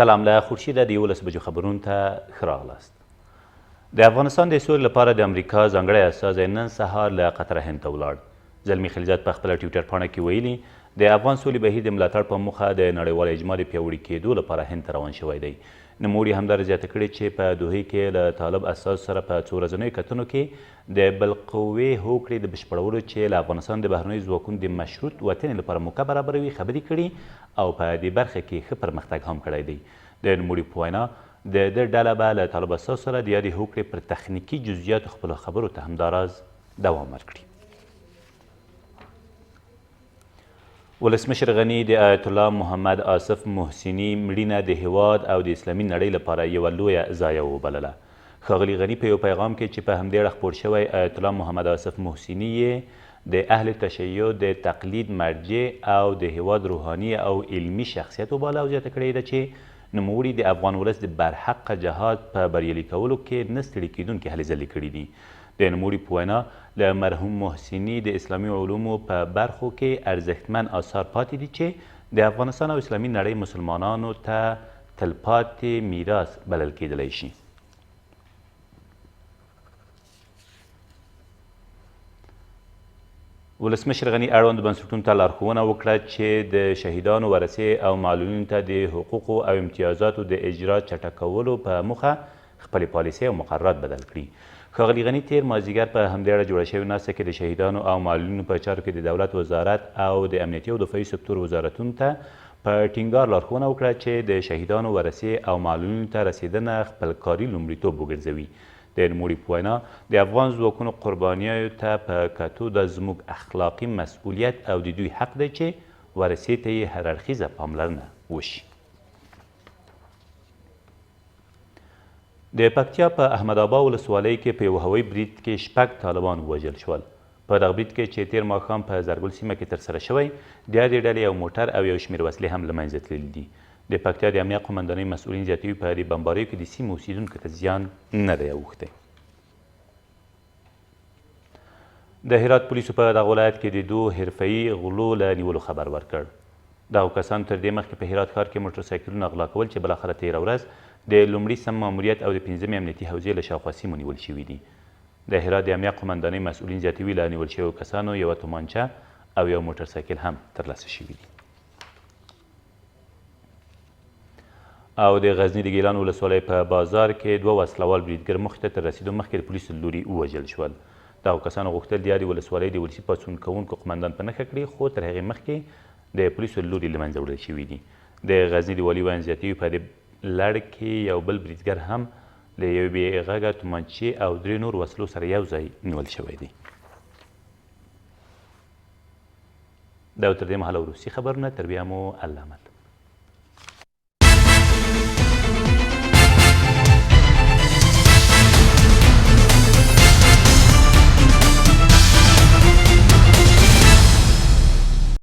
سلام له خورشیده د 11 بجو خبرونو ته ښه راغلاست. د افغانستان د سولې لپاره د امریکا ځانګړی استازی نن سهار له قطره هند ته ولاړ. زلمي خلیلزاد په خپله ټویټر پاڼه کې ویلي د افغان سولې بهیر د ملاتړ په موخه د نړیوال اجماع د پیاوړي کېدو لپاره هند ته روان شوی دی. نوموړي همدارې زیاته کړې چې په دوحې کې له طالب استازو سره په څو ورځنیو کتنو کې د بالقوې هوکړې د بشپړولو چې له افغانستان د بهرنیو ځواکونو د مشروط وتنې لپاره موقع برابروي خبرې کړي او په دې برخه کې ښه پرمختګ هم کړی دی. د نوموړي په وینا د ده ډله به له طالب استازو سره د یادې هوکړې پر تخنیکي جزئیاتو خپلو خبرو ته همداراز دوام ورکړي. ولسمشر غني د آیت الله محمد آصف محسني مړینه د هیواد او د اسلامي نړۍ لپاره یوه لویه ضایعه وبلله. ښاغلي غني په یو پیغام کې چې په همدې اړه خپور شوی آیت الله محمد آصف محسني یې د اهل تشیع د تقلید مرجع او د هیواد روحاني او علمي شخصیت وباله او زیاته کړې ده چې نوموړي د افغان ولس د برحقه جهاد په بریالي کولو کې نه ستړي کېدونکي هلې ځلې کړي دي. د نوموړي په وینا له مرحوم محسني د اسلامي علومو په برخو کې ارزښتمن آثار پاتې دي چې د افغانستان او اسلامي نړۍ مسلمانانو ته تلپاتې میراث بلل کېدلی شي. ولسمشر غني اړوند بنسټونو ته لارښوونه وکړه چې د شهیدانو ورثې او معلولینو ته د حقوقو او امتیازاتو د اجرا چټکولو په موخه خپلې پالیسۍ او مقررات بدل کړي. ښاغلي غني تیر مازدیګر په همدې اړه جوړه شوې ناسته کې د شهیدانو او معلولینو په چارو کې د دولت وزارت او د امنیتي او دفاعي سکتور وزارتونو ته په ټینګار لارښوونه وکړه چې د شهیدانو ورثې او معلولینو ته رسېدنه خپل کاري لومړیتوب وګرځوي. د نوموړي په وینا د افغان ځواکونو قربانیو ته په کتو دا زموږ اخلاقي مسؤلیت او د دوی حق دی چې ورثې ته یې هر اړخیزه پاملرنه وشي. د پکتیا په احمدآبا ولسوالۍ کې په یو هوایي برید کې 6 طالبان ووژل شول. په دغه برید کې چې تیر ماښام په زرګل سیمه کې ترسره شوی د یادې ډلې یو موټر او یو شمېر وسلې هم له منځه تللي دي. د پکتیا د امنیه قومندانۍ مسؤلین زیاتوي په دې بمباریو کې د سیمې اوسیدونکو ته زیان نه دی اوښتی. د هرات پولیسو په دغه ولایت کې د 2 حرفه‌ایي غلو له نیولو خبر ورکړ. دغو کسانو تر دې مخکې په هرات ښار کې موټرسایکلونه غلا کول چې بالاخره تېره ورځ د لومړي سم ماموریت او د 5مې امنیتي حوزې له شاوخوا سیمو نیول شوي دي. د هرات د امنیه قومندانۍ مسؤلین زیاتوي له نیول شویو کسانو یوه تومانچه او یو موټرسایکل هم ترلاسه شوي دي. او د غزني د ګیلان ولسوالۍ په بازار کې 2 وسلوال بریدګر مخې ته تر رسېدو مخکې د پولیسو له لوري ووژل شول. دغو کسانو غوښتل د یادې ولسوالۍ د ولسي پاڅون کوونکو قمندان په نښه کړي خو تر هغې مخکې د پولیسو له لوري له منځه وړل شوي دي. د غزني د والي ویاند زیاتوي په دې لړ کې یو بل بریدګر هم له یوې بې غږه تومانچې او 3 نور وسلو سره یو ځای نیول شوی دی. دا تر دې مهاله وروستي خبرونه، تر بیا مو الله امد.